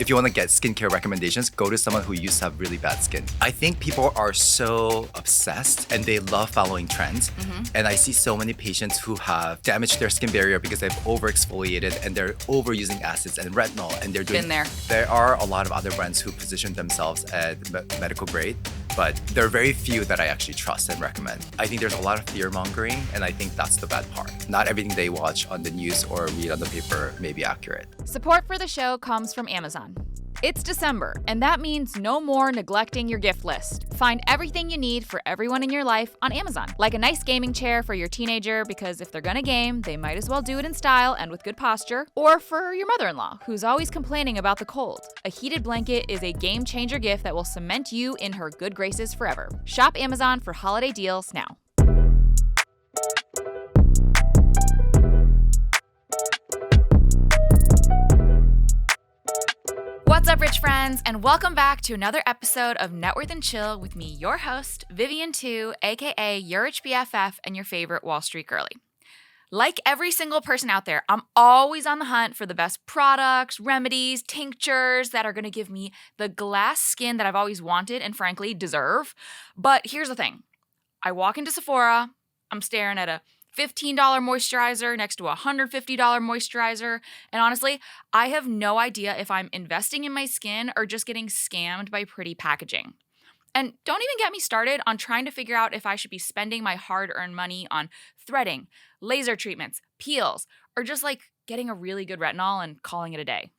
If you want to get skincare recommendations, go to someone who used to have really bad skin. I think people are so obsessed and they love following trends. And I see so many patients who have damaged their skin barrier because they've overexfoliated and they're overusing acids and retinol and they're doing. Been there. There are a lot of other brands who position themselves at medical grade, but there are very few that I actually trust and recommend. I think there's a lot of fear mongering, and I think that's the bad part. Not everything they watch on the news or read on the paper may be accurate. Support for the show comes from Amazon. It's December, and that means no more neglecting your gift list. Find everything you need for everyone in your life on Amazon. Like a nice gaming chair for your teenager, because if they're gonna game, they might as well do it in style and with good posture. Or for your mother-in-law, who's always complaining about the cold. A heated blanket is a game-changer gift that will cement you in her good graces forever. Shop Amazon for holiday deals now. What's up, rich friends, and welcome back to another episode of Networth and Chill with me, your host, Vivian 2, aka your rich BFF and your favorite Wall Street girly. Like every single person out there, I'm always on the hunt for the best products, remedies, tinctures that are going to give me the glass skin that I've always wanted and frankly deserve. But here's the thing. I walk into Sephora, I'm staring at a $15 moisturizer next to a $150 moisturizer. And honestly, I have no idea if I'm investing in my skin or just getting scammed by pretty packaging. And don't even get me started on trying to figure out if I should be spending my hard-earned money on threading, laser treatments, peels, or just like getting a really good retinol and calling it a day.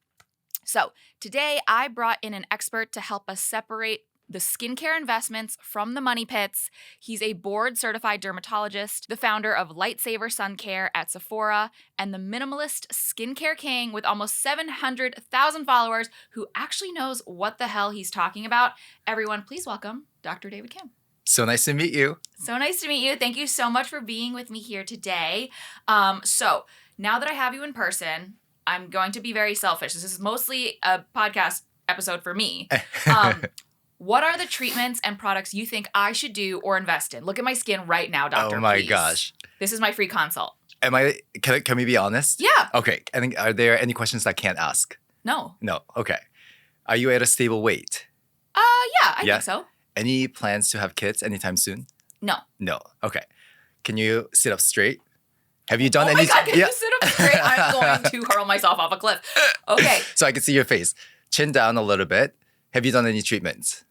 So today I brought in an expert to help us separate the skincare investments from the money pits. He's a board-certified dermatologist, the founder of Lightsaver Sun Care at Sephora, and the minimalist skincare king with almost 700,000 followers who actually knows what the hell he's talking about. Everyone, please welcome Dr. David Kim. So nice to meet you. So nice to meet you. Thank you so much for being with me here today. So now that I have you in person, I'm going to be very selfish. This is mostly a podcast episode for me. What are the treatments and products you think I should do or invest in? Look at my skin right now, doctor. Oh my please. gosh. This is my free consult. Can we be honest? Yeah. Okay. I think, are there any questions I can't ask? No. No. Okay. Are you at a stable weight? Yeah, I think so. Any plans to have kids anytime soon? No. No. Okay. Can you sit up straight? Have you done any? Oh my God, can you sit up straight? I'm going to hurl myself off a cliff. Okay. So I can see your face. Chin down a little bit. Have you done any treatments?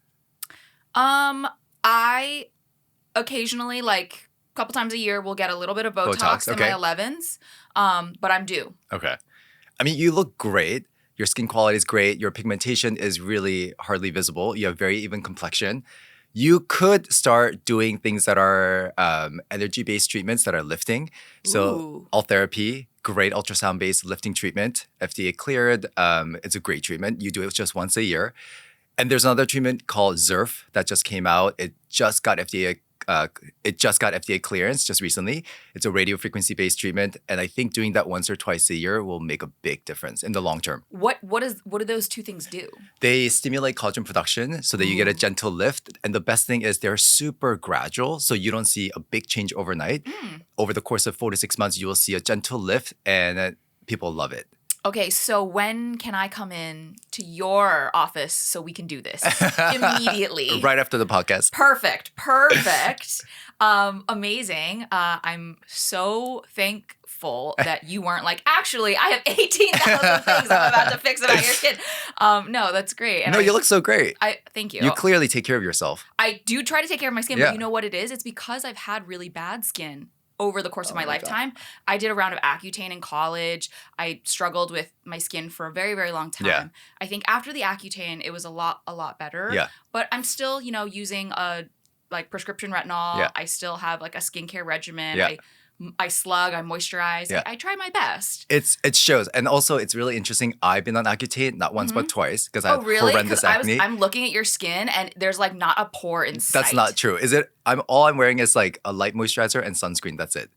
I occasionally, like a couple times a year, will get a little bit of Botox in my 11s, but I'm due. Okay. I mean, you look great. Your skin quality is great. Your pigmentation is really hardly visible. You have very even complexion. You could start doing things that are energy-based treatments that are lifting. So Alt Therapy, great ultrasound-based lifting treatment, FDA cleared. It's a great treatment. You do it just once a year. And there's another treatment called ZERF that just came out. It just got FDA clearance just recently. It's a radio frequency based treatment, and I think doing that once or twice a year will make a big difference in the long term. What do those two things do? They stimulate collagen production so that you get a gentle lift, and the best thing is they're super gradual, so you don't see a big change overnight. Over the course of 4 to 6 months, you will see a gentle lift, and people love it. Okay, so when can I come in to your office so we can do this immediately? Right after the podcast. Perfect. Amazing. I'm so thankful that you weren't like, actually, I have 18,000 things I'm about to fix about your skin. No, that's great. And you look so great. Thank you. You clearly take care of yourself. I do try to take care of my skin, but you know what it is? It's because I've had really bad skin over the course of my lifetime. God. I did a round of Accutane in college. I struggled with my skin for a very, very long time. Yeah. I think after the Accutane, it was a lot better. Yeah. But I'm still, using a prescription retinol. Yeah. I still have a skincare regimen. Yeah. I slug, I moisturize. Yeah. I try my best. It shows. And also, it's really interesting. I've been on Accutane, not once, but twice, because I have horrendous acne. I'm looking at your skin, and there's not a pore in sight. That's not true. Is it? All I'm wearing is a light moisturizer and sunscreen. That's it.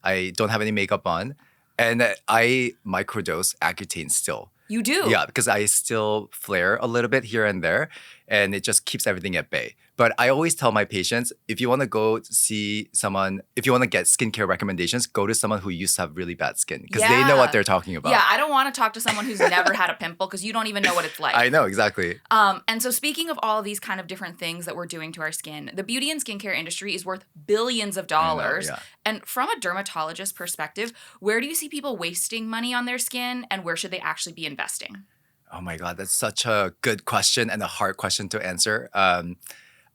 I don't have any makeup on. And I microdose Accutane still. You do? Yeah, because I still flare a little bit here and there, and it just keeps everything at bay. But I always tell my patients, if you want to go see someone, if you want to get skincare recommendations, go to someone who used to have really bad skin because they know what they're talking about. Yeah, I don't want to talk to someone who's never had a pimple because you don't even know what it's like. I know, exactly. And so speaking of all of these kind of different things that we're doing to our skin, the beauty and skincare industry is worth billions of dollars. Yeah. And from a dermatologist perspective, where do you see people wasting money on their skin and where should they actually be investing? Oh my God, that's such a good question and a hard question to answer.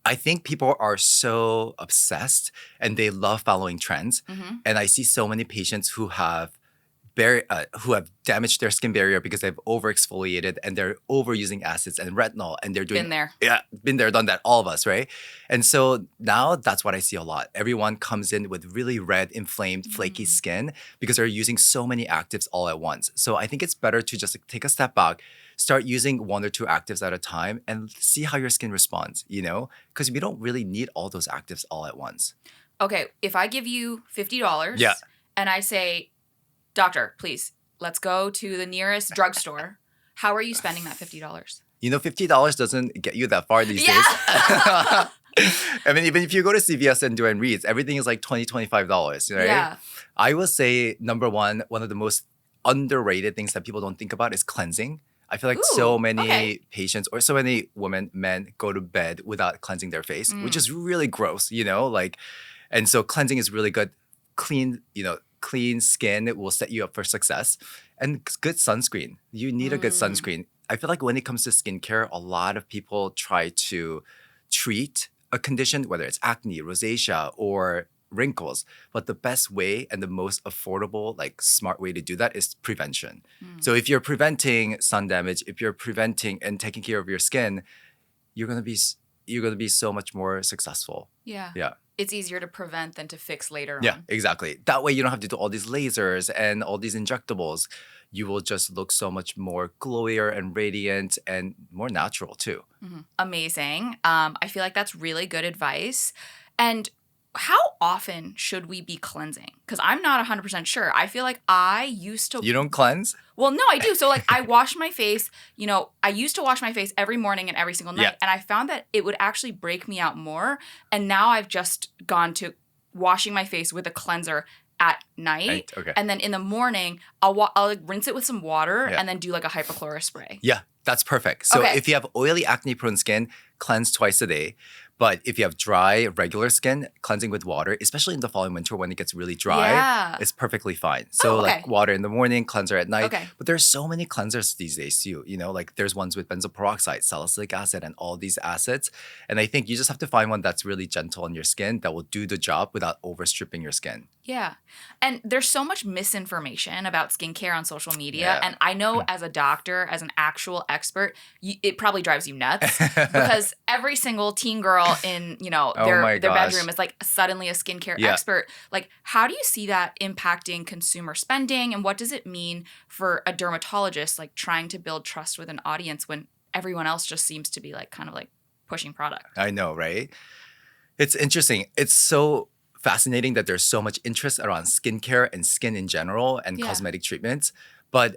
I think people are so obsessed and they love following trends. And I see so many patients who have damaged their skin barrier because they've overexfoliated and they're overusing acids and retinol and they're doing— Been there. Yeah, been there, done that, all of us, right? And so now that's what I see a lot. Everyone comes in with really red, inflamed, flaky skin because they're using so many actives all at once. So I think it's better to just take a step back, start using 1 or 2 actives at a time and see how your skin responds, because we don't really need all those actives all at once. Okay, if I give you $50 Yeah. and I say, doctor, please, let's go to the nearest drugstore, how are you spending that $50? $50 doesn't get you that far these days. I mean, even if you go to CVS and do and reads, everything is like $20, $25, right? Yeah. I will say, number one of the most underrated things that people don't think about is cleansing. I feel like so many patients or so many women, men go to bed without cleansing their face, which is really gross, and so cleansing is really good. Clean skin will set you up for success. And good sunscreen. You need a good sunscreen. I feel like when it comes to skincare, a lot of people try to treat a condition, whether it's acne, rosacea, or wrinkles. But the best way and the most affordable, smart way to do that is prevention. So if you're preventing sun damage, if you're preventing and taking care of your skin, you're gonna be so much more successful. Yeah. Yeah. It's easier to prevent than to fix later on. Yeah, exactly. That way you don't have to do all these lasers and all these injectables. You will just look so much more glowier and radiant and more natural too. Amazing. I feel like that's really good advice. And how often should we be cleansing? Because I'm not 100% sure. I feel like I used to— You don't cleanse? Well, no, I do. So I wash my face, I used to wash my face every morning and every single night. Yeah. And I found that it would actually break me out more. And now I've just gone to washing my face with a cleanser at night. Okay. And then in the morning, I'll rinse it with some water and then do a hypochlorous spray. Yeah, that's perfect. So if you have oily, acne-prone skin, cleanse twice a day. But if you have dry, regular skin, cleansing with water, especially in the fall and winter when it gets really dry, is perfectly fine. So water in the morning, cleanser at night. But there's so many cleansers these days too. There's ones with benzoyl peroxide, salicylic acid, and all these acids. And I think you just have to find one that's really gentle on your skin that will do the job without overstripping your skin. Yeah. And there's so much misinformation about skincare on social media. And I know as a doctor, as an actual expert, it probably drives you nuts because every single teen girl in, their bedroom is suddenly a skincare expert. How do you see that impacting consumer spending? And what does it mean for a dermatologist, trying to build trust with an audience when everyone else just seems to be pushing product? I know, right? It's interesting. It's so fascinating that there's so much interest around skincare and skin in general and cosmetic treatments. But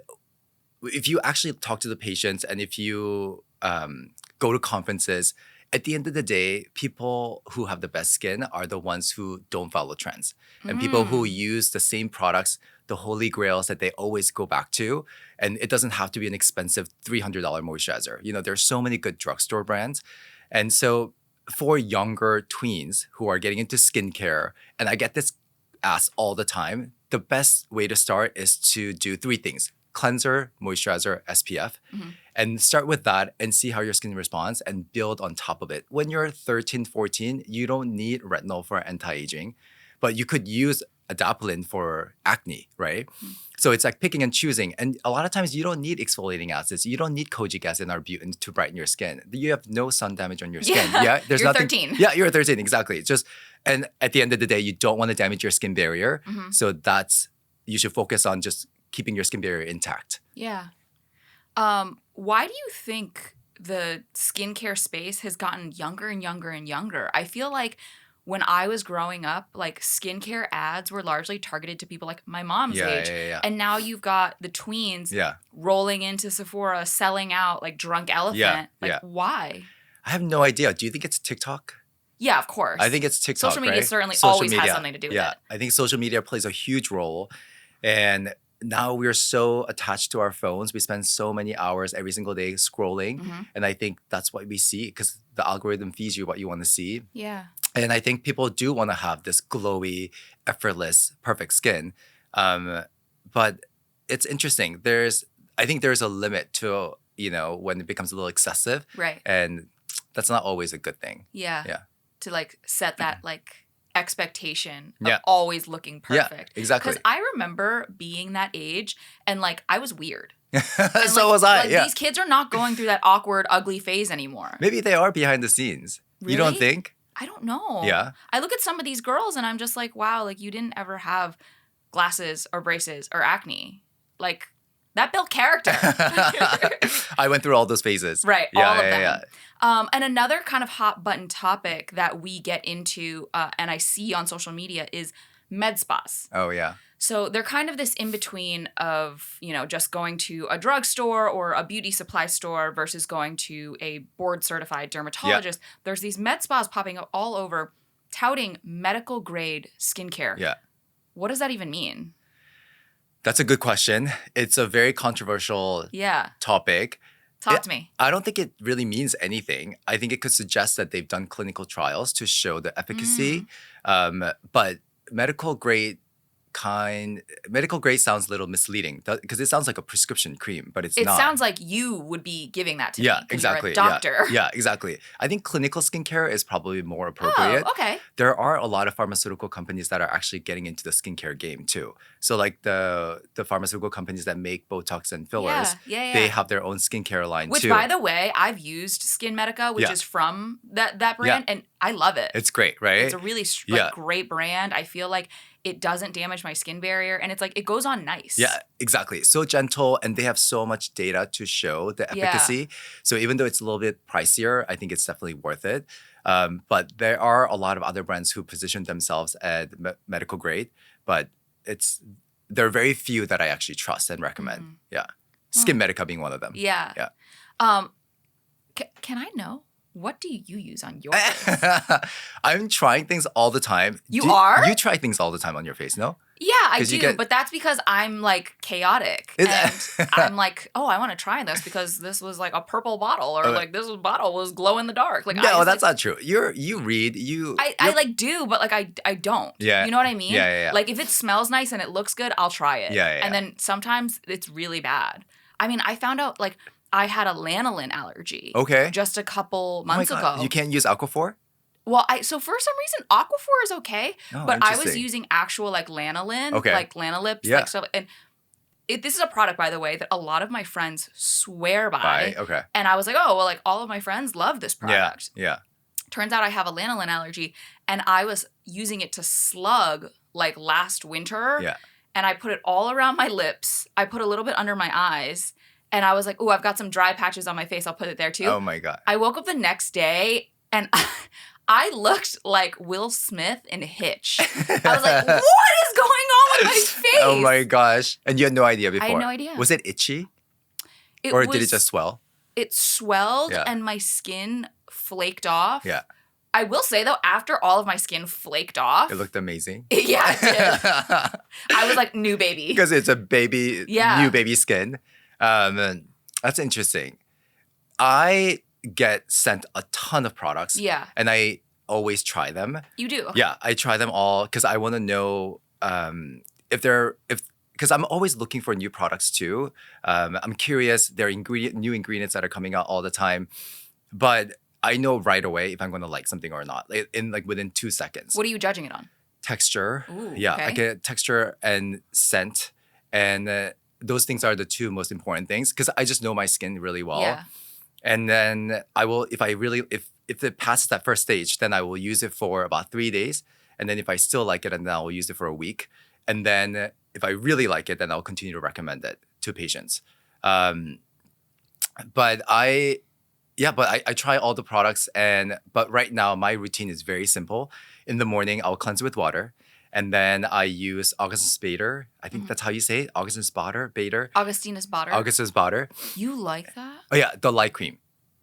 if you actually talk to the patients and if you go to conferences, at the end of the day, people who have the best skin are the ones who don't follow trends. And people who use the same products, the holy grails that they always go back to. And it doesn't have to be an expensive $300 moisturizer. There's so many good drugstore brands. And so for younger tweens who are getting into skincare, and I get this asked all the time, the best way to start is to do 3 things: cleanser, moisturizer, SPF. And start with that and see how your skin responds and build on top of it. When you're 13, 14, you don't need retinol for anti-aging, but you could use adapalene for acne, right? So it's like picking and choosing. And a lot of times you don't need exfoliating acids. You don't need kojic acid and arbutin to brighten your skin. You have no sun damage on your skin. There's you're nothing. 13. Yeah, you're 13, exactly. And at the end of the day, you don't want to damage your skin barrier. So you should focus on just keeping your skin barrier intact. Yeah. Why do you think the skincare space has gotten younger and younger and younger? I feel like when I was growing up, skincare ads were largely targeted to people my mom's age. And now you've got the tweens rolling into Sephora, selling out like drunk elephant. Why? I have no idea. Do you think it's TikTok? Yeah, of course. I think it's TikTok, Social media right? certainly Social always has media. something to do with Yeah, it. I think social media plays a huge role. And now we're so attached to our phones. We spend so many hours every single day scrolling. Mhm. And I think that's what we see because the algorithm feeds you what you want to see. Yeah. And I think people do want to have this glowy, effortless, perfect skin. But it's interesting. I think there's a limit to, when it becomes a little excessive. Right. And that's not always a good thing. Yeah. Yeah. To like set that like expectation of Yeah. always looking perfect. Yeah, exactly. Because I remember being that age and like I was weird. So was I. Like, Yeah. these kids are not going through that awkward, ugly phase anymore. Maybe they are behind the scenes. Really? You don't think? I don't know. Yeah. I look at some of these girls and I'm just like, wow, like you didn't ever have glasses or braces or acne. Like that built character. I went through all those phases. Right, Yeah, all of yeah, them. yeah. And another kind of hot button topic that we get into and I see on social media is med spas. Oh, yeah. So they're kind of this in between of, just going to a drugstore or a beauty supply store versus going to a board certified dermatologist. Yeah. There's these med spas popping up all over touting medical grade skincare. Yeah. What does that even mean? That's a good question. It's a very controversial topic. Talk to me. I don't think it really means anything. I think it could suggest that they've done clinical trials to show the efficacy. But medical grade sounds a little misleading because it sounds like a prescription cream, but it's not. It sounds like you would be giving that to me. Yeah, exactly. You're a doctor. Yeah, exactly. I think clinical skincare is probably more appropriate. Oh, okay. There are a lot of pharmaceutical companies that are actually getting into the skincare game too. So like the pharmaceutical companies that make Botox and fillers, they have their own skincare line too. Which, by the way, I've used Skin Medica, which is from that brand, and I love it. It's great, right? It's a really great brand. I feel like it doesn't damage my skin barrier, and it's like it goes on nice. Yeah, exactly. So gentle, and they have so much data to show the efficacy. Yeah. So even though it's a little bit pricier, I think it's definitely worth it. But there are a lot of other brands who position themselves at medical grade, but there are very few that I actually trust and recommend. Mm-hmm. Yeah, Skin Medica being one of them. Yeah. Yeah. Can I know? What do you use on your face? I'm trying things all the time. You You try things all the time on your face, no? Yeah, I do. But that's because I'm like chaotic. And I'm like, oh, I want to try this because this was like a purple bottle or like this bottle was glow in the dark. Like no, that's not true. You read. I like do, but like I don't. Yeah. You know what I mean? Yeah. Like if it smells nice and it looks good, I'll try it. Yeah. And then sometimes it's really bad. I mean, I found out like I had a lanolin allergy. Okay. Just a couple months ago. You can't use Aquaphor? Well, so for some reason, Aquaphor is okay, but I was using actual like lanolin, like Lanolips, like stuff. And this is a product, by the way, that a lot of my friends swear by. Okay. And I was like, oh, well, like all of my friends love this product. Yeah. Turns out I have a lanolin allergy, and I was using it to slug like last winter. Yeah. And I put it all around my lips. I put a little bit under my eyes. And I was like, oh, I've got some dry patches on my face. I'll put it there too. Oh my God. I woke up the next day and I looked like Will Smith in Hitch. I was like, what is going on with my face? Oh my gosh. And you had no idea before? I had no idea. Was it itchy? Or did it just swell? It swelled and my skin flaked off. Yeah. I will say, though, after all of my skin flaked off. It looked amazing. Yeah, it did. I was like, new baby. Because it's a baby, new baby skin. That's interesting. I get sent a ton of products. Yeah. And I always try them. You do? Yeah, I try them all because I want to know because I'm always looking for new products too. I'm curious. There are new ingredients that are coming out all the time. But I know right away if I'm going to like something or not, within 2 seconds. What are you judging it on? Texture. Ooh, yeah, okay. I get texture and scent. And those things are the two most important things because I just know my skin really well. Yeah. And then I will, if it passes that first stage, then I will use it for about 3 days. And then if I still like it, and then I will use it for a week. And then if I really like it, then I'll continue to recommend it to patients. But I try all the products. But right now, my routine is very simple. In the morning, I'll cleanse with water. And then I use Augustinus Bader. I think that's how you say it. Augustinus Bader. Augustinus Bader. Augustinus Bader. You like that? Oh yeah, the light cream.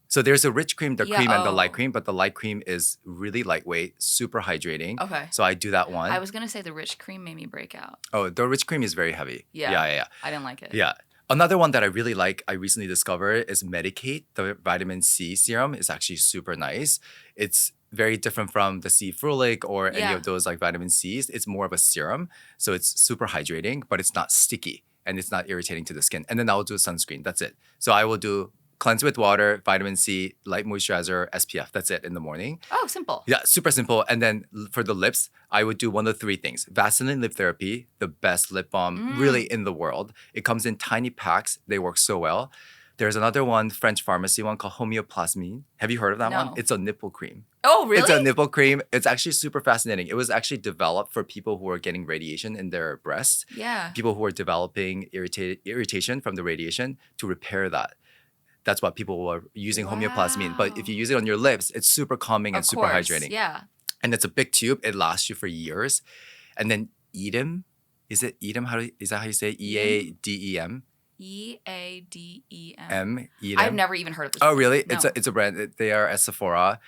So there's a rich cream, the Yeah, cream and the oh. light cream, but the light cream is really lightweight, super hydrating. Okay. So I do that one. I was going to say the rich cream made me break out. Oh, the rich cream is very heavy. Yeah. I didn't like it. Yeah. Another one that I really like, I recently discovered is Medicate. The vitamin C serum is actually super nice. It's very different from the C Frulic or any of those like vitamin C's. It's more of a serum. So it's super hydrating, but it's not sticky and it's not irritating to the skin. And then I'll do sunscreen. That's it. So I will do cleanse with water, vitamin C, light moisturizer, SPF. That's it in the morning. Oh, simple. Yeah, super simple. And then for the lips, I would do one of three things. Vaseline Lip Therapy, the best lip balm really in the world. It comes in tiny packs. They work so well. There's another one, French pharmacy one called Homeoplasmine. Have you heard of that one? It's a nipple cream. Oh, really? It's a nipple cream. It's actually super fascinating. It was actually developed for people who are getting radiation in their breasts. Yeah. People who are developing irritation from the radiation to repair that. That's what people were using homeoplasmine. But if you use it on your lips, it's super calming and super hydrating. Yeah. And it's a big tube. It lasts you for years. And then Edam, is it Edam? Is that how you say it? EADEM? EADEM. Edam. I've never even heard of this. Oh, really? No. It's a brand. They are at Sephora.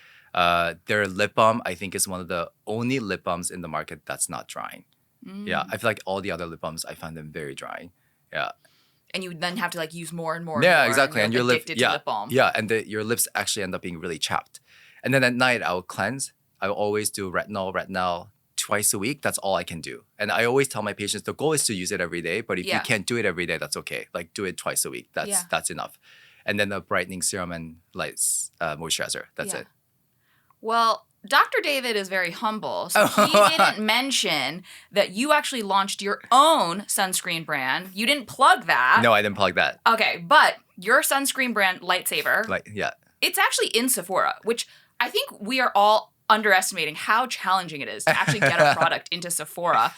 Their lip balm, I think, is one of the only lip balms in the market that's not drying. Yeah. I feel like all the other lip balms, I find them very drying. Yeah. And you then have to like use more and more. Yeah, and more, exactly. And your addicted to lip balm. Yeah, and your lips actually end up being really chapped. And then at night, I will cleanse. I will always do retinol twice a week. That's all I can do. And I always tell my patients the goal is to use it every day. But if you can't do it every day, that's okay. Like do it twice a week. That's enough. And then the brightening serum and lights moisturizer. That's it. Well, Dr. David is very humble, so he didn't mention that you actually launched your own sunscreen brand. You didn't plug that. No, I didn't plug that. Okay, but your sunscreen brand, Lightsaver, it's actually in Sephora, which I think we are all underestimating how challenging it is to actually get a product into Sephora.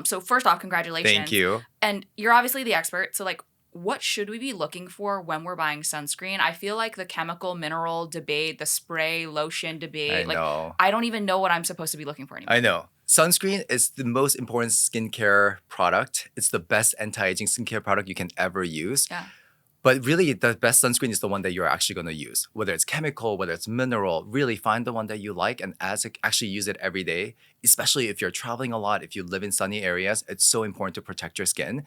So first off, congratulations. Thank you. And you're obviously the expert, so like, what should we be looking for when we're buying sunscreen? I feel like the chemical mineral debate, the spray lotion debate, I don't even know what I'm supposed to be looking for anymore. I know. Sunscreen is the most important skincare product. It's the best anti-aging skincare product you can ever use. Yeah. But really, the best sunscreen is the one that you're actually going to use. Whether it's chemical, whether it's mineral, really find the one that you like and actually use it every day. Especially if you're traveling a lot, if you live in sunny areas, it's so important to protect your skin.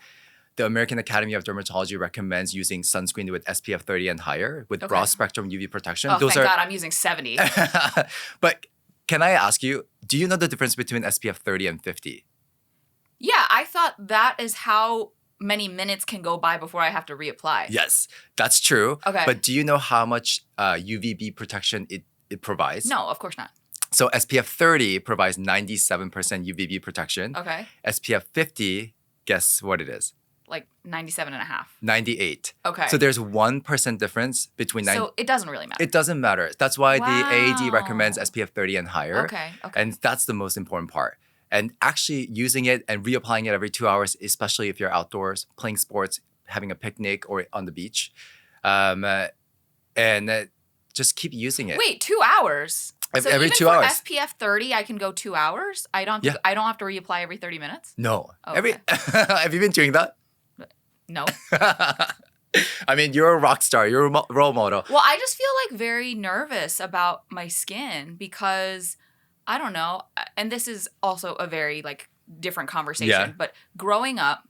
The American Academy of Dermatology recommends using sunscreen with SPF 30 and higher with broad spectrum UV protection. Oh, thank God, I'm using 70. But can I ask you, do you know the difference between SPF 30 and 50? Yeah, I thought that is how many minutes can go by before I have to reapply. Yes, that's true. Okay. But do you know how much UVB protection it provides? No, of course not. So SPF 30 provides 97% UVB protection. Okay. SPF 50, guess what it is? Like 97 and a half. 98. Okay. So there's 1% difference between... So it doesn't really matter. It doesn't matter. That's why the AAD recommends SPF 30 and higher. Okay. And that's the most important part. And actually using it and reapplying it every 2 hours, especially if you're outdoors, playing sports, having a picnic or on the beach. Just keep using it. Wait, 2 hours? So every even 2 for hours. SPF 30, I can go 2 hours? I don't have to reapply every 30 minutes? No. Okay. Have you been doing that? No. I mean, you're a rock star. You're a role model. Well, I just feel like very nervous about my skin because, I don't know, and this is also a very like different conversation, but growing up,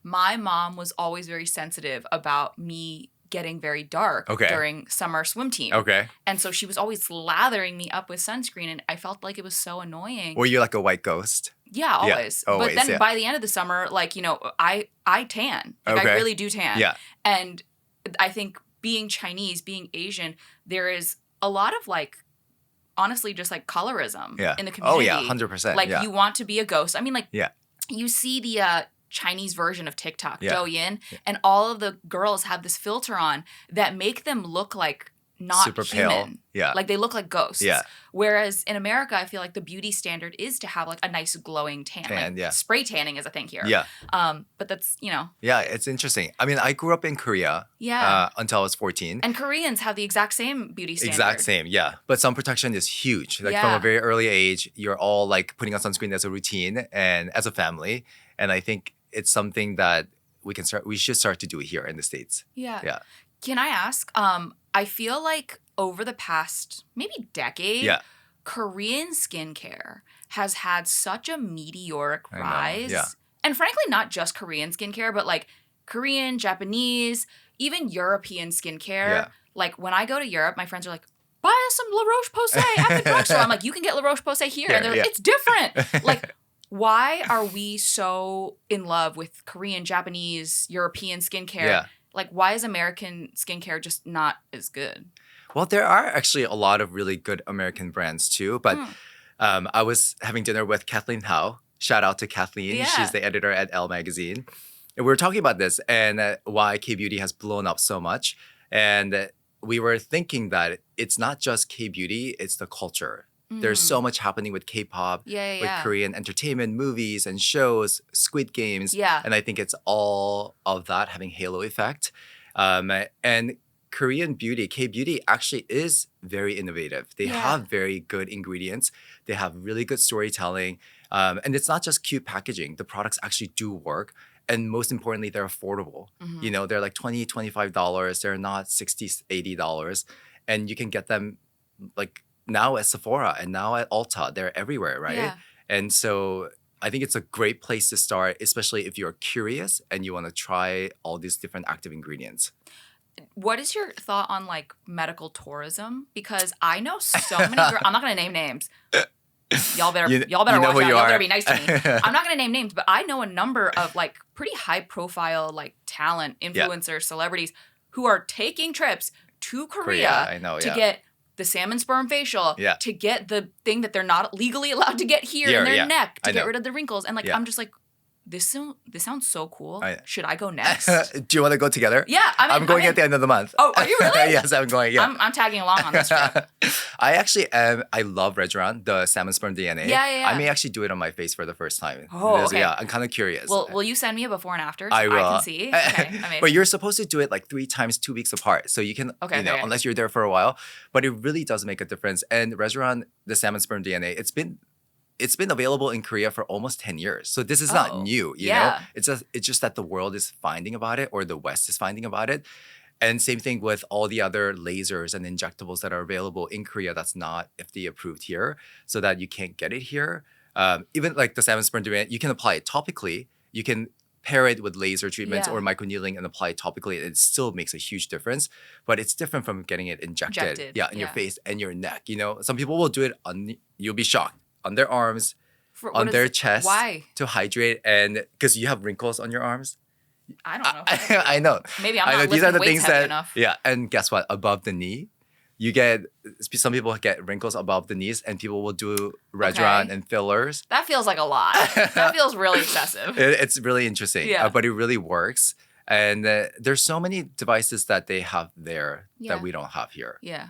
my mom was always very sensitive about me getting very dark during summer swim team. Okay. And so she was always lathering me up with sunscreen and I felt like it was so annoying. Were you like a white ghost? Yeah, always. Always, but then by the end of the summer, like, you know, I tan. Like I really do tan. Yeah. And I think being Chinese, being Asian, there is a lot of like, honestly, just like colorism in the community. Oh yeah, 100%. Like you want to be a ghost. I mean, like you see the Chinese version of TikTok, Douyin, and all of the girls have this filter on that make them look like not super human. pale. Yeah. Like they look like ghosts. Yeah. Whereas in America, I feel like the beauty standard is to have like a nice glowing tan. Like spray tanning is a thing here. Yeah. But that's, you know. Yeah, it's interesting. I mean, I grew up in Korea until I was 14. And Koreans have the exact same beauty standard. Exact same, yeah. But sun protection is huge. Like from a very early age, you're all like putting on sunscreen as a routine and as a family. And I think it's something that we should start to do here in the States. Yeah. Yeah. Can I ask, I feel like over the past maybe decade, Yeah. Korean skincare has had such a meteoric I know, rise. yeah. And frankly, not just Korean skincare, but like Korean, Japanese, even European skincare. Yeah. Like when I go to Europe, my friends are like, buy us some La Roche-Posay at the drugstore. I'm like, you can get La Roche-Posay here. And they're like, yeah. it's different. Like, why are we so in love with Korean, Japanese, European skincare? Yeah. Like, why is American skincare just not as good? Well, there are actually a lot of really good American brands too. But I was having dinner with Kathleen Howe. Shout out to Kathleen. Yeah. She's the editor at Elle Magazine. And we were talking about this and why K-beauty has blown up so much. And we were thinking that it's not just K-beauty, it's the culture. There's so much happening with K-pop, with Korean entertainment, movies and shows, Squid Games. Yeah. And I think it's all of that having halo effect. And Korean beauty, K-beauty actually is very innovative. They have very good ingredients. They have really good storytelling. And it's not just cute packaging. The products actually do work. And most importantly, they're affordable. You know, they're like $20, $25. They're not $60, $80. And you can get them like now at Sephora and now at Ulta. They're everywhere, right? Yeah. And so I think it's a great place to start, especially if you're curious and you want to try all these different active ingredients. What is your thought on like medical tourism? Because I know so many girls. I'm not going to name names. Y'all better you watch know out. who you Y'all are. better be nice to me. I'm not going to name names, but I know a number of like pretty high profile like talent, influencers, celebrities who are taking trips to Korea I know, to get the salmon sperm facial, to get the thing that they're not legally allowed to get here in their neck, to get rid of the wrinkles. And like, I'm just like, this sounds so cool. Should I go next? Do you want to go together? Yeah, I'm going at the end of the month. Oh, are you really? Yes, I'm going. Yeah, I'm tagging along on this trip. I actually am. I love Regeron, the salmon sperm DNA. Yeah. I may actually do it on my face for the first time. Oh, okay. Yeah, I'm kind of curious. Well, will you send me a before and after so I will. I can see? Okay, amazing. But you're supposed to do it like 3 times 2 weeks apart, so you can, unless you're there for a while. But it really does make a difference. And Regeron, the salmon sperm DNA, it's been available in Korea for almost 10 years. So this is not new, you know? It's just that the world is finding about it, or the West is finding about it. And same thing with all the other lasers and injectables that are available in Korea that's not FDA approved here, so that you can't get it here. Even like the salmon sperm DNA, you can apply it topically. You can pair it with laser treatments or microneedling and apply it topically. It still makes a huge difference, but it's different from getting it injected. In your face and your neck. You know, some people will do it you'll be shocked, on their arms, on their chest. Why? To hydrate, and because you have wrinkles on your arms. I don't know. I know. Maybe I'm not lifting weights heavy enough. Yeah, and guess what? Above the knee, you get, some people get wrinkles above the knees, and people will do Regeron and fillers. That feels like a lot. That feels really excessive. It's really interesting, but it really works. And there's so many devices that they have there that we don't have here. Yeah.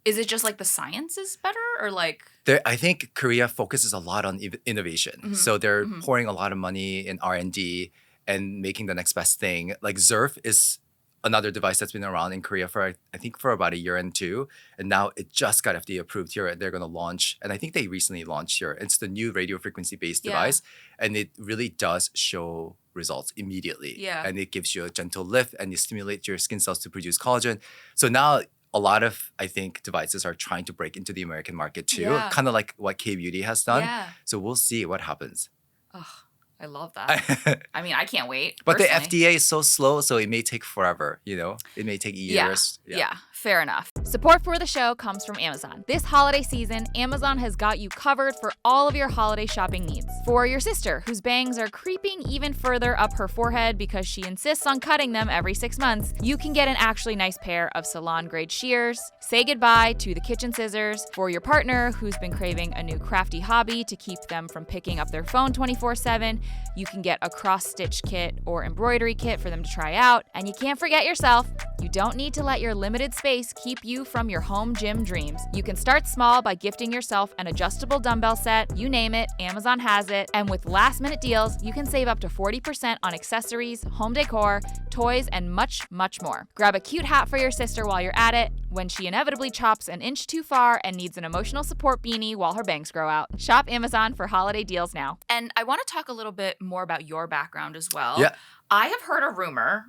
Is it just like the science is better, or like? I think Korea focuses a lot on innovation. So they're pouring a lot of money in R&D and making the next best thing. Like Zerf is another device that's been around in Korea for, I think, for about 1 year and 2. And now it just got FDA approved here. They're going to launch, and I think they recently launched here. It's the new radio frequency-based device. And it really does show results immediately. And it gives you a gentle lift, and it stimulates your skin cells to produce collagen. So now a lot of, I think, devices are trying to break into the American market too, kind of like what K-beauty has done. So we'll see what happens. Oh, I love that. I mean, I can't wait. But personally. the FDA is so slow, so it may take forever, you know? It may take years. Yeah, fair enough. Support for the show comes from Amazon. This holiday season, Amazon has got you covered for all of your holiday shopping needs. For your sister, whose bangs are creeping even further up her forehead because she insists on cutting them every 6 months, you can get an actually nice pair of salon-grade shears. Say goodbye to the kitchen scissors. For your partner, who's been craving a new crafty hobby to keep them from picking up their phone 24/7, you can get a cross-stitch kit or embroidery kit for them to try out. And you can't forget yourself. You don't need to let your limited space keep you from your home gym dreams. You can start small by gifting yourself an adjustable dumbbell set. You name it, Amazon has it. And with last-minute deals, you can save up to 40% on accessories, home decor, toys, and much, much more. Grab a cute hat for your sister while you're at it, when she inevitably chops an inch too far and needs an emotional support beanie while her bangs grow out. Shop Amazon for holiday deals now. And I want to talk a little bit more about your background as well. Yeah. I have heard a rumor,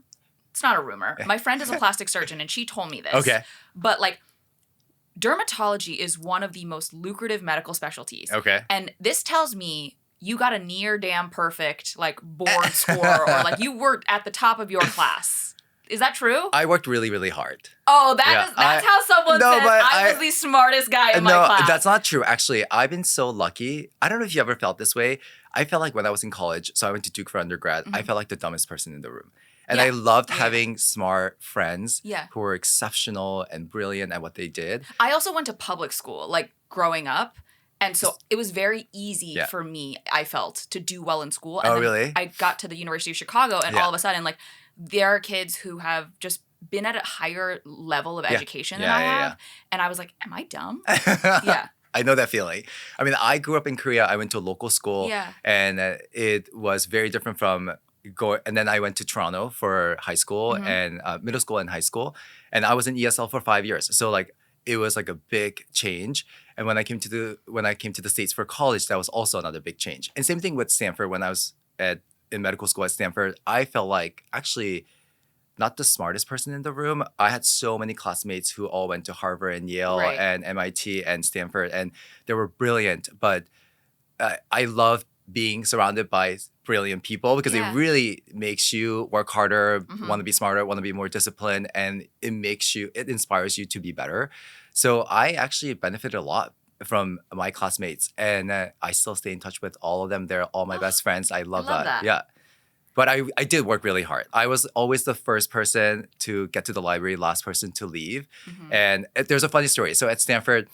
it's not a rumor. My friend is a plastic surgeon and she told me this. Okay. But like dermatology is one of the most lucrative medical specialties. Okay. And this tells me you got a near damn perfect like board score or like you were at the top of your class. Is that true? I worked really, really hard. Oh, that's how someone says I was the smartest guy in my class. No, that's not true. Actually, I've been so lucky. I don't know if you ever felt this way. I felt like when I was in college, so I went to Duke for undergrad, I felt like the dumbest person in the room. And I loved having smart friends who were exceptional and brilliant at what they did. I also went to public school, like growing up. And so it was very easy for me, I felt, to do well in school. And then really? I got to the University of Chicago and all of a sudden, like, there are kids who have just been at a higher level of education than I have. And I was like, am I dumb? I know that feeling. I mean, I grew up in Korea. I went to a local school. And it was very different from and then I went to Toronto for high school and middle school and high school. And I was in ESL for 5 years. So like, it was like a big change. And when I came to the States for college, that was also another big change. And same thing with Stanford. When I was in medical school at Stanford, I felt like actually not the smartest person in the room. I had so many classmates who all went to Harvard and Yale and MIT and Stanford, and they were brilliant. But I love being surrounded by brilliant people because it really makes you work harder, want to be smarter, want to be more disciplined, and it inspires you to be better. So I actually benefited a lot from my classmates, and I still stay in touch with all of them. They're all my best friends. I love that. Yeah. But I did work really hard. I was always the first person to get to the library, last person to leave. And there's a funny story. So at Stanford,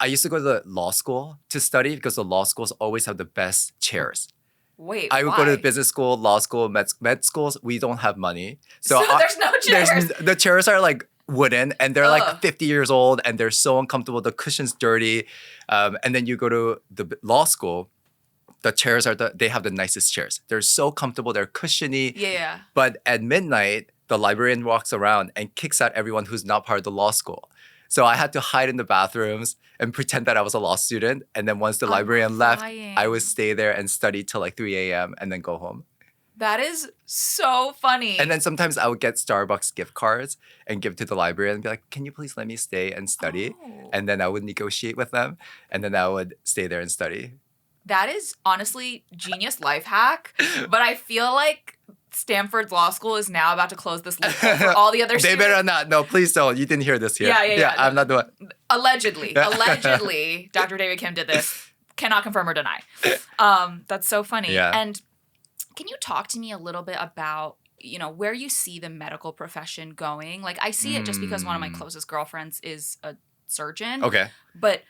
I used to go to the law school to study because the law schools always have the best chairs. Wait, I would go to the business school, law school, med schools. We don't have money. So there's no chairs? The chairs are like wooden and they're like 50 years old and they're so uncomfortable. The cushion's dirty. And then you go to the law school. The chairs they have the nicest chairs. They're so comfortable. They're cushiony. Yeah. But at midnight, the librarian walks around and kicks out everyone who's not part of the law school. So I had to hide in the bathrooms and pretend that I was a law student. And then once the librarian left, I would stay there and study till like 3 a.m. and then go home. That is so funny. And then sometimes I would get Starbucks gift cards and give to the librarian and be like, can you please let me stay and study? And then I would negotiate with them. And then I would stay there and study. That is honestly genius life hack. But I feel like Stanford Law School is now about to close this loophole for all the other students. They better not. No, please don't. You didn't hear this here. Yeah. I'm not the one. Allegedly, Dr. David Kim did this. Cannot confirm or deny. That's so funny. Yeah. And can you talk to me a little bit about, where you see the medical profession going? Like, I see it just because one of my closest girlfriends is a surgeon. Okay. But,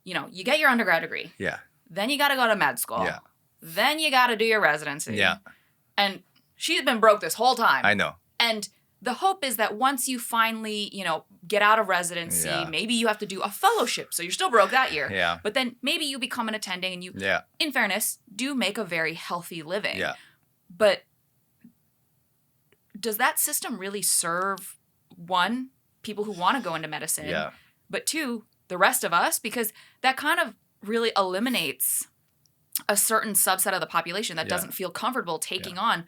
you get your undergrad degree. Yeah. Then you got to go to med school. Yeah. Then you got to do your residency. Yeah. And she's been broke this whole time. I know. And the hope is that once you finally, get out of residency, maybe you have to do a fellowship. So you're still broke that year. Yeah. But then maybe you become an attending and you, in fairness, do make a very healthy living. Yeah. But does that system really serve, one, people who want to go into medicine, but two, the rest of us? Because that kind of really eliminates a certain subset of the population that doesn't feel comfortable taking on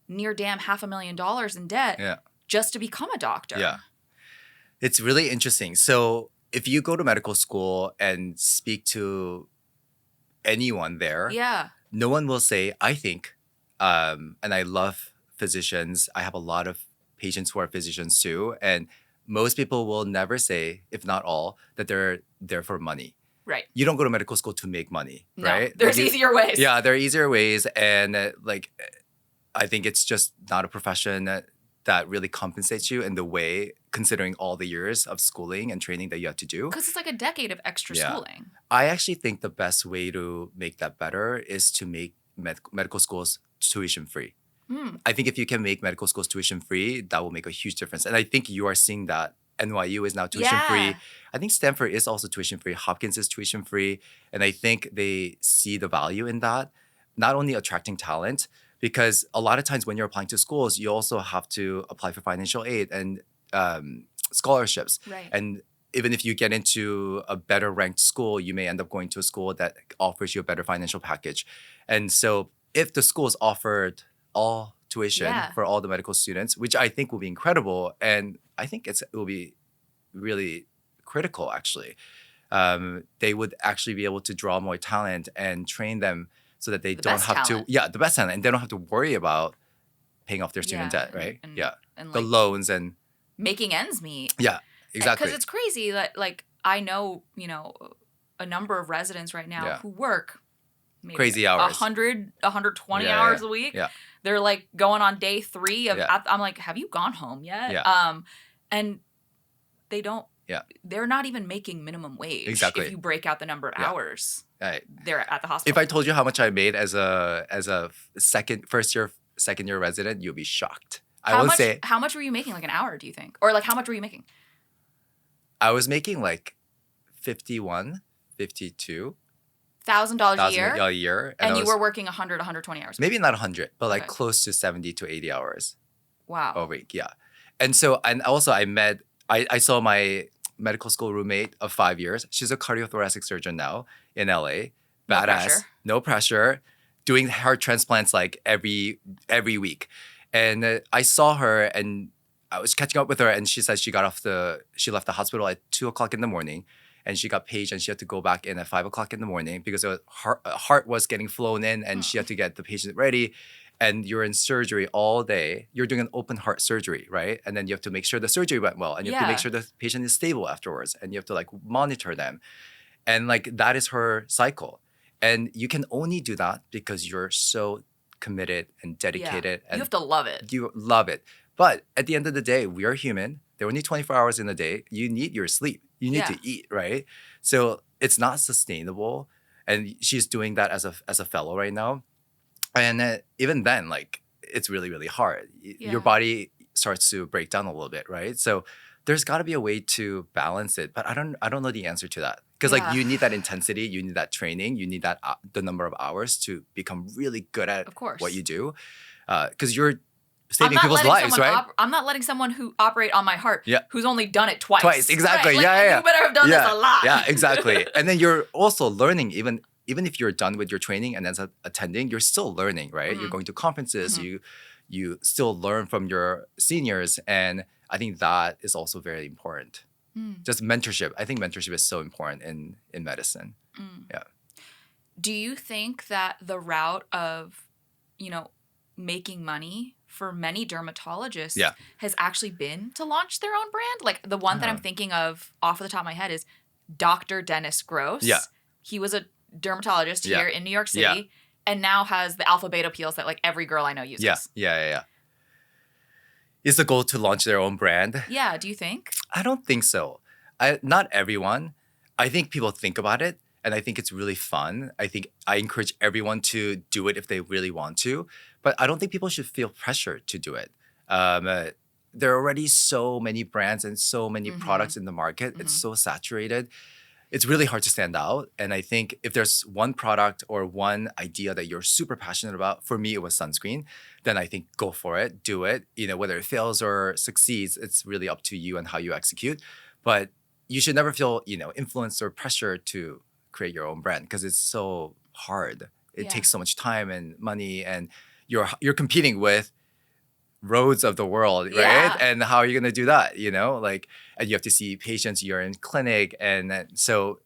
near damn $500,000 in debt just to become a doctor. Yeah. It's really interesting. So if you go to medical school and speak to anyone there, no one will say, I think, and I love physicians. I have a lot of patients who are physicians too. And most people will never say, if not all, that they're there for money. Right. You don't go to medical school to make money, right? There's easier ways. Yeah, there are easier ways. And I think it's just not a profession that really compensates you in the way, considering all the years of schooling and training that you have to do. Because it's like a decade of extra schooling. I actually think the best way to make that better is to make medical schools tuition free. I think if you can make medical schools tuition free, that will make a huge difference. And I think you are seeing that. NYU is now tuition free. I think Stanford is also tuition free. Hopkins is tuition free. And I think they see the value in that, not only attracting talent, because a lot of times when you're applying to schools, you also have to apply for financial aid and scholarships. Right. And even if you get into a better ranked school, you may end up going to a school that offers you a better financial package. And so if the schools offered all tuition Yeah. for all the medical students, which I think will be incredible. And I think it will be really critical, actually. They would actually be able to draw more talent and train them so that they The don't best have talent. to, the best talent, and they don't have to worry about paying off their student debt, right? And The like loans and making ends meet. yeah, exactly. Because it's crazy that like I know, a number of residents right now who work maybe crazy hours. 120 hours a week. Yeah. They're like going on day 3 of I'm like, have you gone home yet? Yeah. And they don't. Yeah. They're not even making minimum wage. Exactly. If you break out the number of hours. Right. They're at the hospital. If I told you how much I made as a second year resident, you'll be shocked. How much were you making like an hour, do you think? Or like how much were you making? I was making like $51,000, $52,000 $1,000 a year. And you were working 100, 120 hours. Maybe not 100, but like Okay. close to 70 to 80 hours Wow. a week. Yeah. And also I saw my medical school roommate of 5 years. She's a cardiothoracic surgeon now in LA. No Badass. pressure. No pressure. Doing heart transplants like every week. And I saw her and I was catching up with her and she said she left the hospital at 2:00 in the morning and she got paged and she had to go back in at 5:00 in the morning because her heart was getting flown in and she had to get the patient ready. And you're in surgery all day. You're doing an open heart surgery, right? And then you have to make sure the surgery went well and you have to make sure the patient is stable afterwards and you have to like monitor them. And like that is her cycle. And you can only do that because you're so committed and dedicated. Yeah. And you have to love it. you love it. But at the end of the day, we are human. There are only 24 hours in a day. You need your sleep. You need to eat, right? So it's not sustainable. And she's doing that as a fellow right now. And even then, like, it's really, really hard. Your body starts to break down a little bit, right? So there's got to be a way to balance it. But I don't know the answer to that. Because like you need that intensity, you need that training, you need that the number of hours to become really good at what you do. Because you're saving people's lives, right? I'm not letting someone who operate on my heart who's only done it twice. Twice, exactly. Right? Like, you better have done this a lot. Yeah, exactly. And then you're also learning even if you're done with your training and then attending, you're still learning, right? Mm-hmm. You're going to conferences, you still learn from your seniors. And I think that is also very important. Just mentorship. I think mentorship is so important in medicine. Yeah. Do you think that the route of, making money for many dermatologists has actually been to launch their own brand? Like the one that I'm thinking of off the top of my head is Dr. Dennis Gross. Yeah. He was a dermatologist here in New York City and now has the alpha beta peels that like every girl I know uses. Yeah. Is the goal to launch their own brand? Yeah, do you think? I don't think so. Not everyone. I think people think about it and I think it's really fun. I think I encourage everyone to do it if they really want to, but I don't think people should feel pressure to do it. There are already so many brands and so many products in the market. It's so saturated. It's really hard to stand out. And I think if there's one product or one idea that you're super passionate about, for me, it was sunscreen, then I think go for it, do it. Whether it fails or succeeds, it's really up to you and how you execute. But you should never feel, influenced or pressure to create your own brand because it's so hard. It takes so much time and money and you're competing with roads of the world, right? And how are you going to do that? And you have to see patients, you're in clinic. And so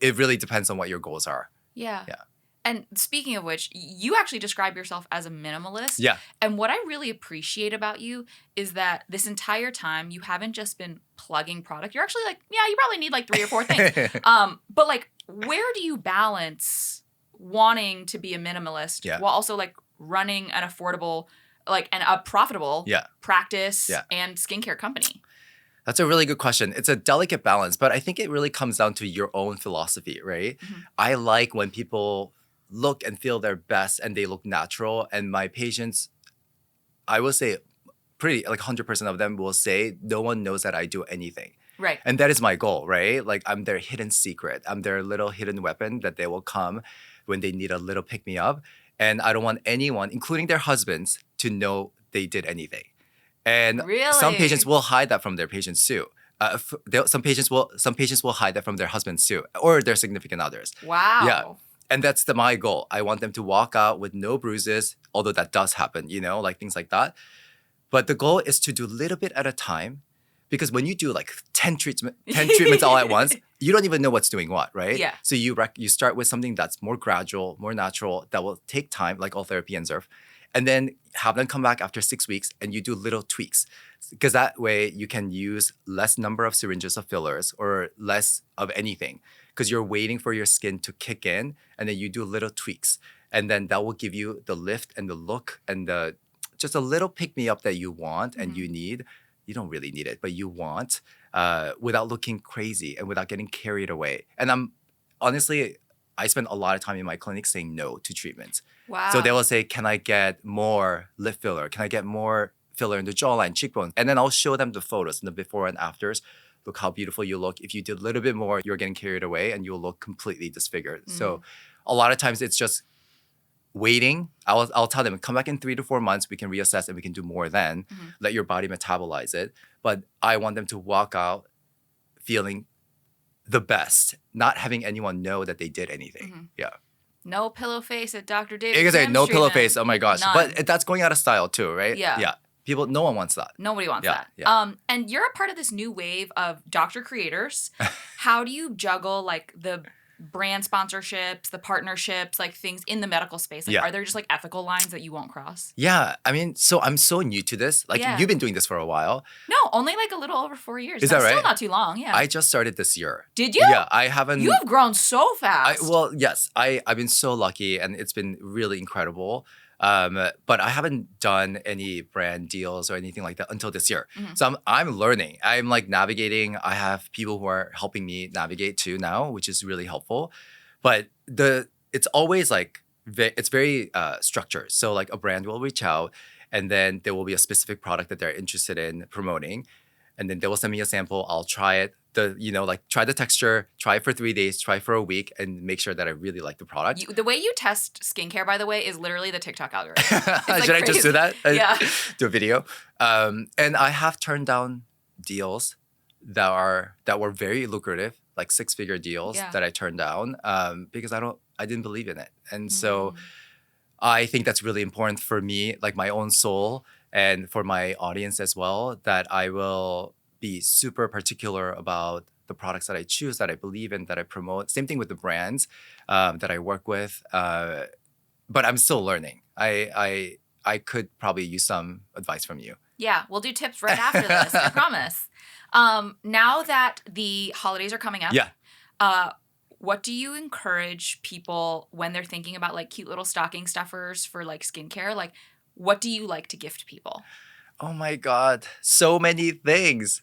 it really depends on what your goals are. Yeah. And speaking of which, you actually describe yourself as a minimalist. Yeah. And what I really appreciate about you is that this entire time you haven't just been plugging product. You're actually like, you probably need like 3 or 4 things. But like, where do you balance wanting to be a minimalist while also like running an affordable, like, and a profitable practice and skincare company? That's a really good question. It's a delicate balance, but I think it really comes down to your own philosophy, right? I like when people look and feel their best and they look natural. And my patients, I will say pretty like 100% of them will say, no one knows that I do anything. Right. And that is my goal, right? Like I'm their hidden secret. I'm their little hidden weapon that they will come when they need a little pick me up. And I don't want anyone, including their husbands, to know they did anything. And some patients will hide that from their patients too. Some patients will hide that from their husbands too, or their significant others. Wow. Yeah. And that's my goal. I want them to walk out with no bruises, although that does happen, like things like that. But the goal is to do a little bit at a time, because when you do like 10 treatments all at once, you don't even know what's doing what, right? Yeah. So you start with something that's more gradual, more natural, that will take time, like all therapy and ZERF, and then have them come back after 6 weeks and you do little tweaks. Because that way you can use less number of syringes of fillers or less of anything, because you're waiting for your skin to kick in, and then you do little tweaks. And then that will give you the lift and the look and just a little pick-me-up that you want and you need. You don't really need it, but you want, without looking crazy and without getting carried away. And honestly, I spend a lot of time in my clinic saying no to treatments. Wow. So they will say, can I get more lip filler? Can I get more filler in the jawline, cheekbones? And then I'll show them the photos and the before and afters. Look how beautiful you look. If you did a little bit more, you're getting carried away and you'll look completely disfigured. So a lot of times it's just waiting. I'll tell them, come back in 3 to 4 months, we can reassess and we can do more then. Let your body metabolize it. But I want them to walk out feeling the best, not having anyone know that they did anything. Yeah. No pillow face at Dr. David. Exactly. No pillow face. Oh my gosh. None. But that's going out of style too, right? Yeah. Yeah. People, no one wants that. Nobody wants that. Yeah. And you're a part of this new wave of doctor creators. How do you juggle like the brand sponsorships, the partnerships, like things in the medical space? Like, are there just like ethical lines that you won't cross? Yeah. I mean, so I'm so new to this. Like you've been doing this for a while. No, only like a little over 4 years. Is that right? Still not too long. Yeah. I just started this year. Did you? Yeah. I haven't. You have grown so fast. Well, yes. I've been so lucky and it's been really incredible. But I haven't done any brand deals or anything like that until this year. So I'm learning. I'm like navigating. I have people who are helping me navigate too now, which is really helpful. But it's always like, it's very structured. So like a brand will reach out and then there will be a specific product that they're interested in promoting. And then they will send me a sample. I'll try it. Try the texture, try it for 3 days, try it for a week, and make sure that I really like the product. The way you test skincare, by the way, is literally the TikTok algorithm. Should I just do that? Yeah. Do a video. And I have turned down deals that were very lucrative, like 6-figure deals that I turned down because I didn't believe in it. And so I think that's really important for me, like my own soul, and for my audience as well, that I will be super particular about the products that I choose, that I believe in, that I promote. Same thing with the brands that I work with. But I'm still learning. I could probably use some advice from you. Yeah, we'll do tips right after this, I promise. Now that the holidays are coming up, what do you encourage people when they're thinking about like cute little stocking stuffers for like skincare? Like, what do you like to gift people? Oh my God, so many things.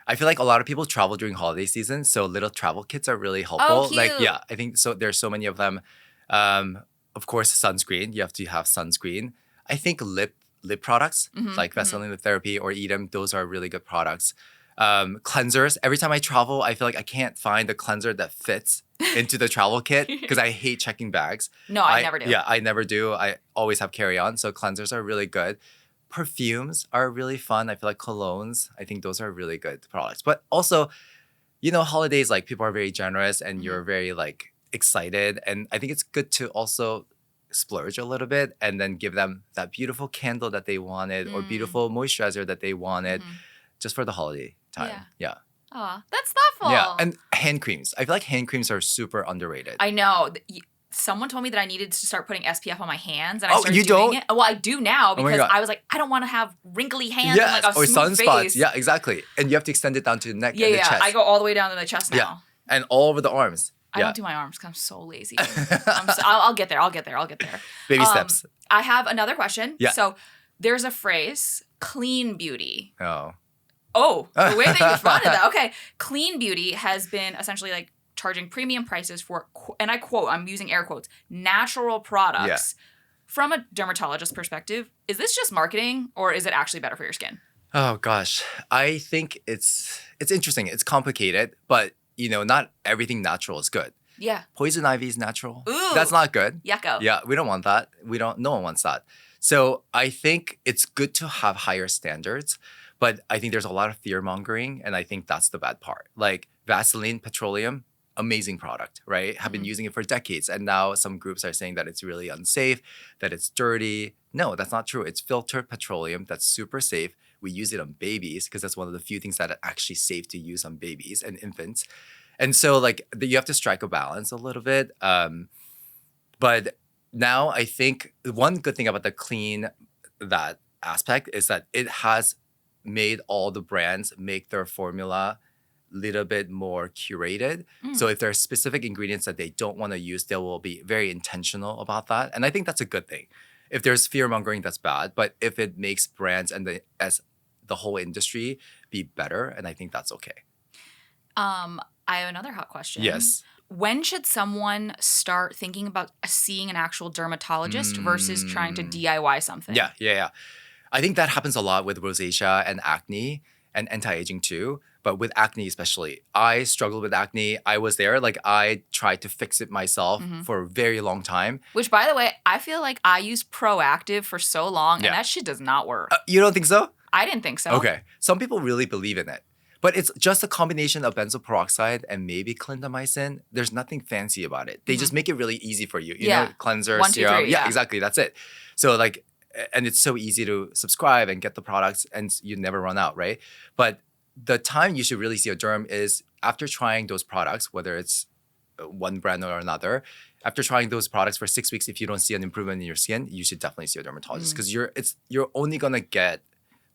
I feel like a lot of people travel during holiday season, so little travel kits are really helpful. Oh, cute. Like, yeah, I think so. There's so many of them. Of course, sunscreen. You have to have sunscreen. I think lip products like Vaseline Lip Therapy or Edam, those are really good products. Cleansers. Every time I travel, I feel like I can't find a cleanser that fits into the travel kit because I hate checking bags. No, I never do. Yeah, I never do. I always have carry-on. So cleansers are really good. Perfumes are really fun. I feel like colognes, I think those are really good products. But also, holidays, like people are very generous and you're very like excited. And I think it's good to also splurge a little bit and then give them that beautiful candle that they wanted or beautiful moisturizer that they wanted just for the holiday time. Yeah. Aw, that's thoughtful. Yeah. And hand creams. I feel like hand creams are super underrated. I know. Someone told me that I needed to start putting SPF on my hands, and I started you doing don't? it. Well, I do now because I was like, I don't want to have wrinkly hands and like a or smooth sunspots. face. Yeah, exactly. And you have to extend it down to the neck and the chest. I go all the way down to the chest now. Yeah. And all over the arms. I don't do my arms because I'm so lazy. I'll get there. Baby steps. I have another question. Yeah. So there's a phrase, clean beauty. Oh, the way that you responded to that. Okay. Clean beauty has been essentially like charging premium prices for, and I quote, I'm using air quotes, natural products. From a dermatologist perspective, is this just marketing or is it actually better for your skin? Oh gosh. I think it's interesting. It's complicated, but not everything natural is good. Yeah. Poison ivy is natural. Ooh. That's not good. Yucko. Yeah, we don't want that. No one wants that. So I think it's good to have higher standards, but I think there's a lot of fear mongering and I think that's the bad part. Like Vaseline, petroleum, amazing product, right? Have been using it for decades. And now some groups are saying that it's really unsafe, that it's dirty. No, that's not true. It's filtered petroleum that's super safe. We use it on babies because that's one of the few things that are actually safe to use on babies and infants. And so like you have to strike a balance a little bit. But now I think one good thing about the clean that aspect is that it has made all the brands make their formula a little bit more curated. So if there are specific ingredients that they don't want to use, they will be very intentional about that. And I think that's a good thing. If there's fear mongering, that's bad. But if it makes brands and the whole industry be better, and I think that's okay. I have another hot question. Yes. When should someone start thinking about seeing an actual dermatologist versus trying to DIY something? Yeah. I think that happens a lot with rosacea and acne and anti-aging too. But with acne especially, I struggled with acne. I was there. Like I tried to fix it myself for a very long time. Which, by the way, I feel like I used Proactive for so long and that shit does not work. You don't think so? I didn't think so. Okay. Some people really believe in it. But it's just a combination of benzoyl peroxide and maybe clindamycin. There's nothing fancy about it. They just make it really easy for you. You know, cleanser, 1, 2, serum. 3, yeah, exactly. That's it. So like, and it's so easy to subscribe and get the products and you never run out, right? But the time you should really see a derm is after trying those products, whether it's one brand or another. After trying those products for 6 weeks, if you don't see an improvement in your skin, you should definitely see a dermatologist because you're only gonna get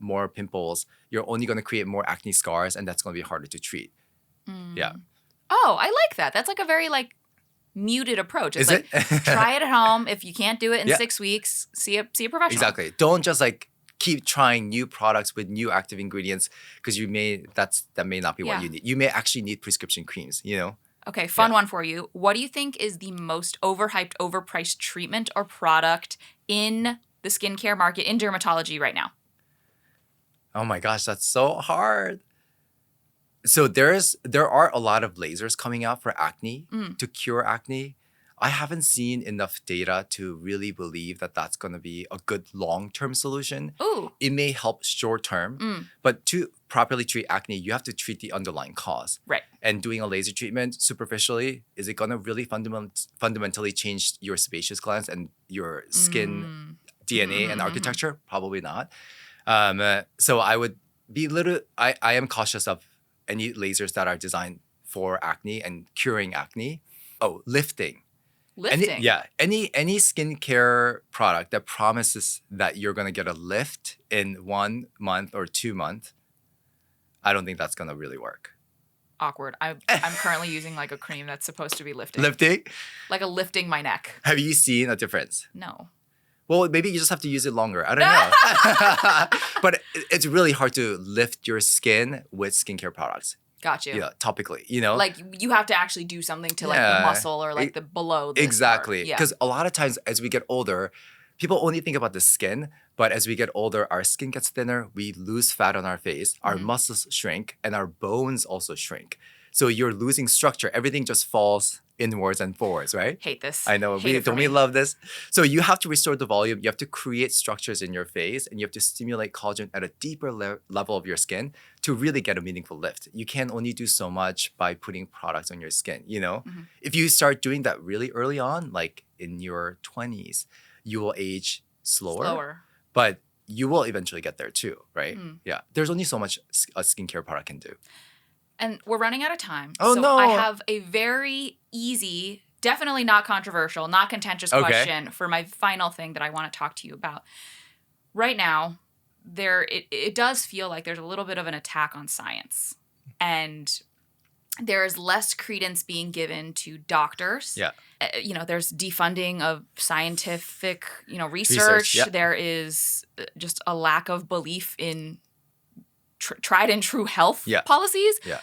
more pimples, you're only going to create more acne scars, and that's going to be harder to treat. Yeah. Oh, I like that. That's like a very like muted approach. It's Is like it? try it at home. If you can't do it in 6 weeks, see a professional. Exactly. Don't just like keep trying new products with new active ingredients because that may not be what you need. You may actually need prescription creams, you know? Okay, fun one for you. What do you think is the most overhyped, overpriced treatment or product in the skincare market in dermatology right now? Oh my gosh, that's so hard. So there are a lot of lasers coming out for acne to cure acne. I haven't seen enough data to really believe that that's going to be a good long-term solution. Ooh. It may help short-term, but to properly treat acne, you have to treat the underlying cause. Right. And doing a laser treatment superficially, is it going to really fundamentally change your sebaceous glands and your skin DNA and architecture? Probably not. So I would be I am cautious of any lasers that are designed for acne and curing acne. Oh, lifting. Lifting? Any skincare product that promises that you're going to get a lift in 1 month or 2 months, I don't think that's going to really work. Awkward. I'm currently using like a cream that's supposed to be lifting. Lifting? Like a lifting my neck. Have you seen a difference? No. Well, maybe you just have to use it longer. I don't know. But it's really hard to lift your skin with skincare products. Got you. Yeah, topically, you know? Like you have to actually do something to like the muscle or like the below this Exactly. part. Because a lot of times as we get older, people only think about the skin, but as we get older, our skin gets thinner, we lose fat on our face, our muscles shrink, and our bones also shrink. So you're losing structure. Everything just falls inwards and forwards, right? Hate this. I know. We love this? So you have to restore the volume. You have to create structures in your face, and you have to stimulate collagen at a deeper level of your skin to really get a meaningful lift. You can only do so much by putting products on your skin, you know? If you start doing that really early on, like in your 20s, you will age slower. But you will eventually get there too, right? Yeah. There's only so much a skincare product can do. And we're running out of time. Oh, so no. I have a very easy, definitely not controversial, not contentious question for my final thing that I want to talk to you about. Right now, it does feel like there's a little bit of an attack on science. And there is less credence being given to doctors. Yeah. There's defunding of scientific, research. Yeah. There is just a lack of belief in tried and true health policies. Yeah.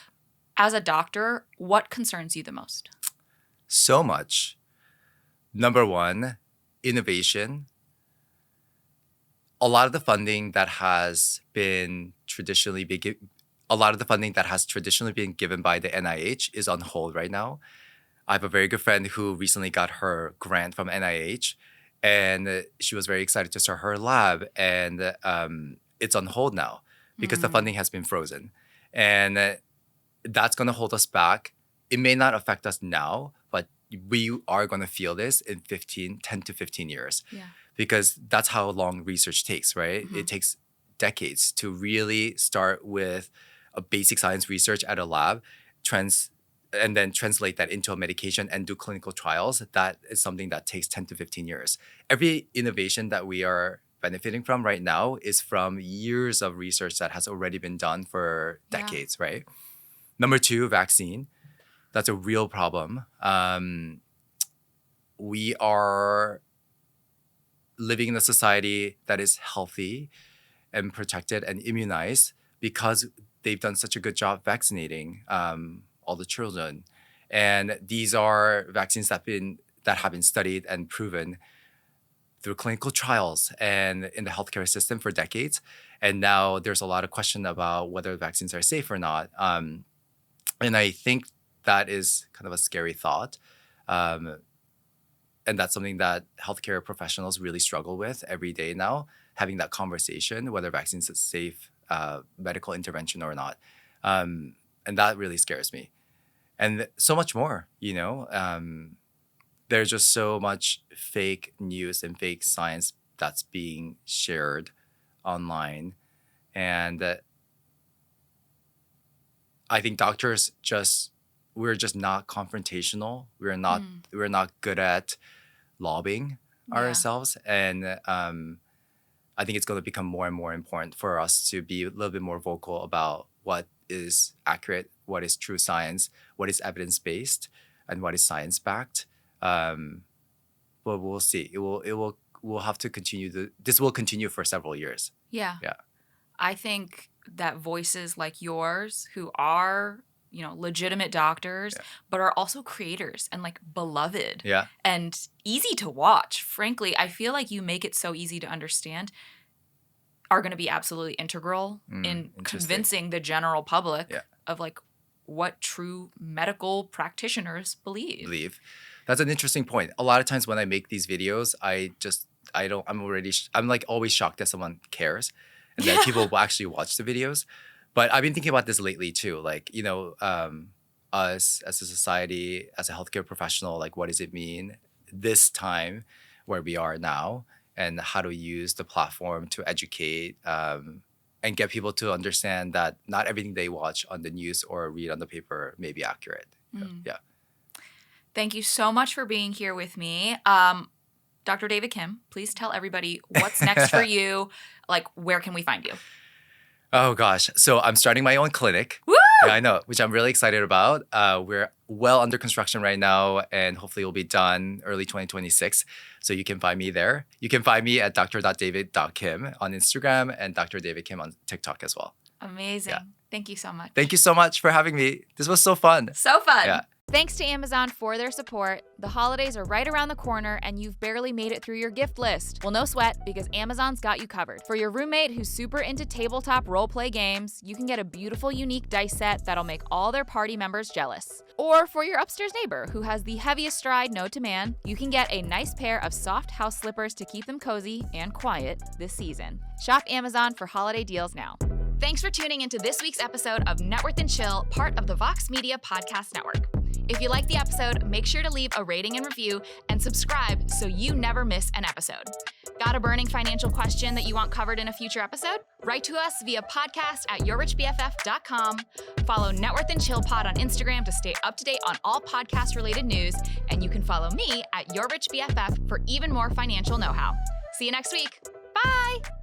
As a doctor, what concerns you the most? So much. Number one, innovation. A lot of the funding that has traditionally been given by the NIH is on hold right now. I have a very good friend who recently got her grant from NIH, and she was very excited to start her lab, and it's on hold now because the funding has been frozen. And that's going to hold us back it may not affect us now, but we are going to feel this in 10 to 15 years. Yeah. Because that's how long research takes, right? It takes decades to really start with a basic science research at a lab, and then translate that into a medication and do clinical trials. That is something that takes 10 to 15 years. Every innovation that we are benefiting from right now is from years of research that has already been done for decades, right? Number 2, vaccine. That's a real problem. We are living in a society that is healthy and protected and immunized because they've done such a good job vaccinating all the children. And these are vaccines that have been studied and proven through clinical trials and in the healthcare system for decades. And now there's a lot of question about whether vaccines are safe or not. And I think that is kind of a scary thought. And that's something that healthcare professionals really struggle with every day now, having that conversation, whether vaccines is safe medical intervention or not. And that really scares me. And so much more, there's just so much fake news and fake science that's being shared online. And I think doctors we're just not confrontational. We're not good at lobbying ourselves. And I think it's going to become more and more important for us to be a little bit more vocal about what is accurate, what is true science, what is evidence-based, and what is science-backed. But we'll see. We'll have to continue. This will continue for several years. Yeah. Yeah. I think that voices like yours, who are legitimate doctors, but are also creators and beloved and easy to watch. Frankly, I feel like you make it so easy to understand, are going to be absolutely integral in convincing the general public of what true medical practitioners believe. That's an interesting point. A lot of times when I make these videos, I'm always shocked that someone cares and that people will actually watch the videos. But I've been thinking about this lately too. Us as a society, as a healthcare professional, what does it mean this time where we are now? And how to use the platform to educate and get people to understand that not everything they watch on the news or read on the paper may be accurate. Yeah. Thank you so much for being here with me. Dr. David Kim, please tell everybody what's next for you. Where can we find you? Oh, gosh. So I'm starting my own clinic. Woo! Yeah, I know, which I'm really excited about. We're well under construction right now, and hopefully we'll be done early 2026. So you can find me there. You can find me at dr.david.kim on Instagram and Dr. David Kim on TikTok as well. Amazing. Yeah. Thank you so much. Thank you so much for having me. This was so fun. So fun. Yeah. Thanks to Amazon for their support. The holidays are right around the corner and you've barely made it through your gift list. Well, no sweat, because Amazon's got you covered. For your roommate who's super into tabletop roleplay games, you can get a beautiful, unique dice set that'll make all their party members jealous. Or for your upstairs neighbor who has the heaviest stride known to man, you can get a nice pair of soft house slippers to keep them cozy and quiet this season. Shop Amazon for holiday deals now. Thanks for tuning into this week's episode of Networth and Chill, part of the Vox Media Podcast Network. If you liked the episode, make sure to leave a rating and review and subscribe so you never miss an episode. Got a burning financial question that you want covered in a future episode? Write to us via podcast@yourrichbff.com. Follow Networth and Chill Pod on Instagram to stay up to date on all podcast-related news, and you can follow me at yourrichbff for even more financial know-how. See you next week. Bye!